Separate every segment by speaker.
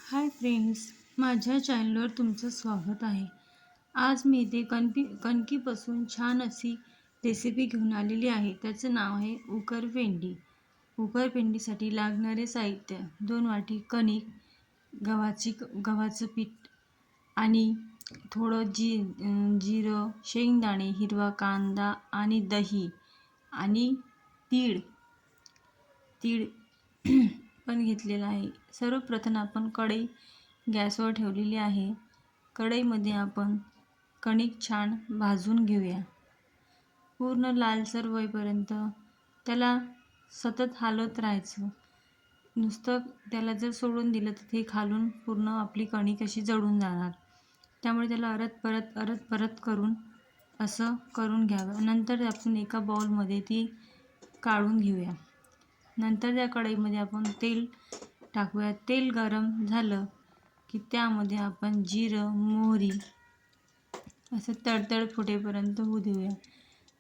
Speaker 1: Hi friends, माझ्या चॅनलवर तुमचं स्वागत आहे. आज मी इथे कणकीपासून छान अशी रेसिपी घेऊन आलेली आहे. त्याचं नाव आहे उकरपेंडी. उकरपेंडीसाठी लागणारे साहित्य: 2 वाटी कणिक, गव्हाचं पीठ आणि थोडं जिरं, शेंगदाणे, हिरवा कांदा आणि दही आणि तीळ पण घेतलेला आहे. सर्वप्रथम आपण कढई गॅसवर ठेवलेली आहे. कढईमध्ये आपण कणिक छान भाजून घेऊया. पूर्ण लालसर होईपर्यंत त्याला सतत हलवत राहायचं. नुसतं त्याला जर सोडून दिलं तर ते खालून पूर्ण आपली कणिक अशी जळून जाणार. त्यामुळे त्याला अरत परत करून असं करून घ्यावं. नंतर आपण एका बाउलमध्ये ती काढून घेऊया. नंतर त्या कढईमध्ये आपण तेल टाकूया. तेल गरम झालं की त्यामध्ये आपण जिरं, मोहरी असं तडतड फुटेपर्यंत होऊ देऊया.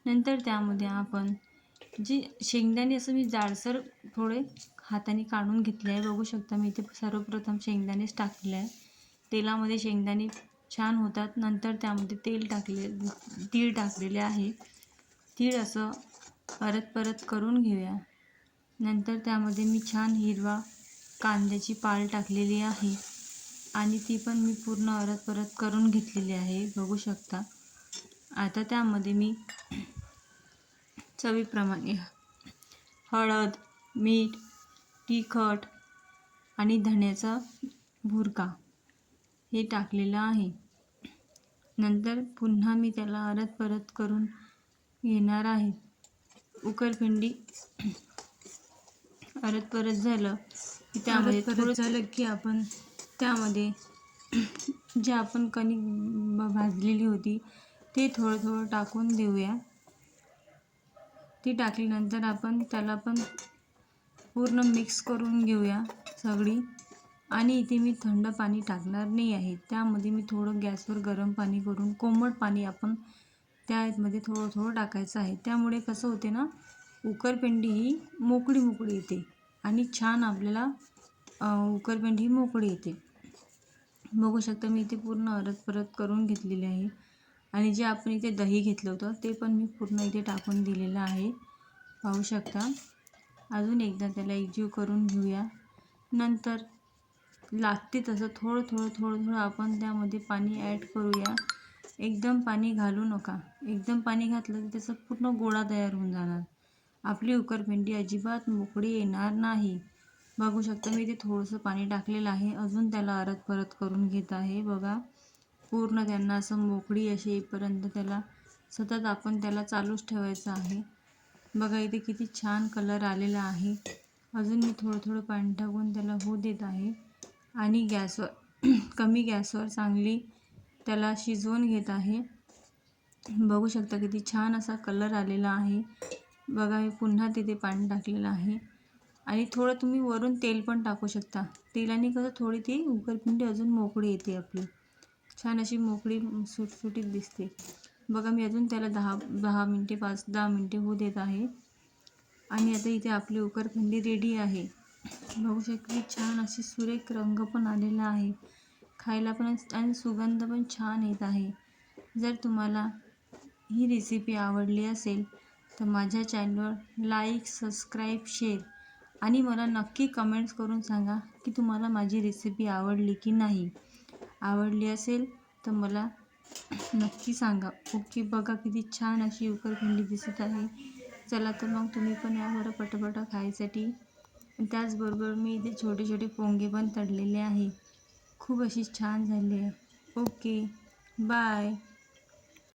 Speaker 1: नंतर त्यामध्ये आपण जे शेंगदाणे असं मी जाडसर थोडे हाताने काढून घेतले आहे. बघू शकता मी इथे सर्वप्रथम शेंगदाणेच टाकले आहे. तेलामध्ये शेंगदाणे छान होतात. नंतर त्यामध्ये तीळ टाकलेले आहे. तीळ असं परत करून घेऊया. नंतर त्यामध्ये मी छान हिरवा कांद्याची पाल टाकलेली आहे आणि ती पण मी पूर्ण परत करून घेतलेली आहे. बघू शकता. आता त्यामध्ये मी चवीप्रमाणे हळद, मीठ, तिखट आणि धण्याचा भुरका हे टाकलेलं आहे. नंतर पुन्हा मी त्याला परत करून घेणार आहे. उकरपेंडी परत झालं की त्यामध्ये आपण त्यामध्ये जे आपण कणिक भाजलेली होती ते थोडं टाकून देऊया. ती टाकल्यानंतर आपण त्याला पण पूर्ण मिक्स करून घेऊया सगळी. आणि इथे मी थंड पाणी टाकणार नाही आहे. त्यामध्ये मी थोडं गॅसवर गरम पाणी करून कोमट पाणी आपण त्यामध्ये थोडं टाकायचं आहे. त्यामुळे कसं होते ना, उकरपेंडी ही मोकळी येते आणि छान आपल्याला उकरपेंडी मोकळी येते. बघू शकता मी इथे पूर्ण परत करून घेतलेली आहे. आणि जे आपण इथे दही घेतलं होतं ते पण मी पूर्ण इथे टाकून दिलेलं आहे. पाहू शकता. अजून एकदा त्याला एकजीव करून घेऊया. नंतर लागते तसं थोडं आपण त्यामध्ये पाणी ॲड करूया. एकदम पाणी घालू नका. एकदम पाणी घातलं की त्याचा पूर्ण गोळा तयार होऊन जाणार. आपली उकरपेंडी अजिबात मोकळी येणार नाही. बघू शकता मी इथे थोडंसं पाणी टाकलेलं आहे. अजून त्याला परत करून घेत आहे. बघा, पूर्ण त्यांना असं मोकळी अशी येईपर्यंत त्याला सतत आपण त्याला चालूच ठेवायचं आहे. बघा इथे किती छान कलर आलेला आहे. अजून मी थोडं पाणी टाकून त्याला होऊ देत आहे आणि गॅसवर कमी गॅसवर चांगली त्याला शिजवून घेत आहे. बघू शकता किती छान असा कलर आलेला आहे. बघा मी पुन्हा तिथे पाणी टाकलेलं आहे आणि थोडं तुम्ही वरून तेल पण टाकू शकता. तेलाने कसं थोडी ती उकरपेंडी अजून मोकळी येते आपली. छान अशी मोकळी सुटसुटीत दिसते. बघा मी अजून त्याला 10 मिनटे 5-10 मिनटे होऊ देत आहे आणि आता इथे आपली उकरपेंडी रेडी आहे. बघू शकता छान अशी सुरेख रंग पण आलेला आहे. खायला पण आणि सुगंध पण छान येत आहे. जर तुम्हाला ही रेसिपी आवडली असेल तर माझ्या चॅनलवर लाईक, सबस्क्राईब, शेअर आणि मला नक्की कमेंट्स करून सांगा की तुम्हाला माझी रेसिपी आवडली की नाही. आवडली असेल तर मला नक्की सांगा. ओके. बघा किती छान अशी उकरपेंडी दिसत आहे. चला तर मग तुम्ही पण यावर पटापट खायसाठी. त्याचबरोबर मी इथे छोटे पोंगे पण तळलेले आहे. खूप अशी छान झाली आहे. ओके. बाय.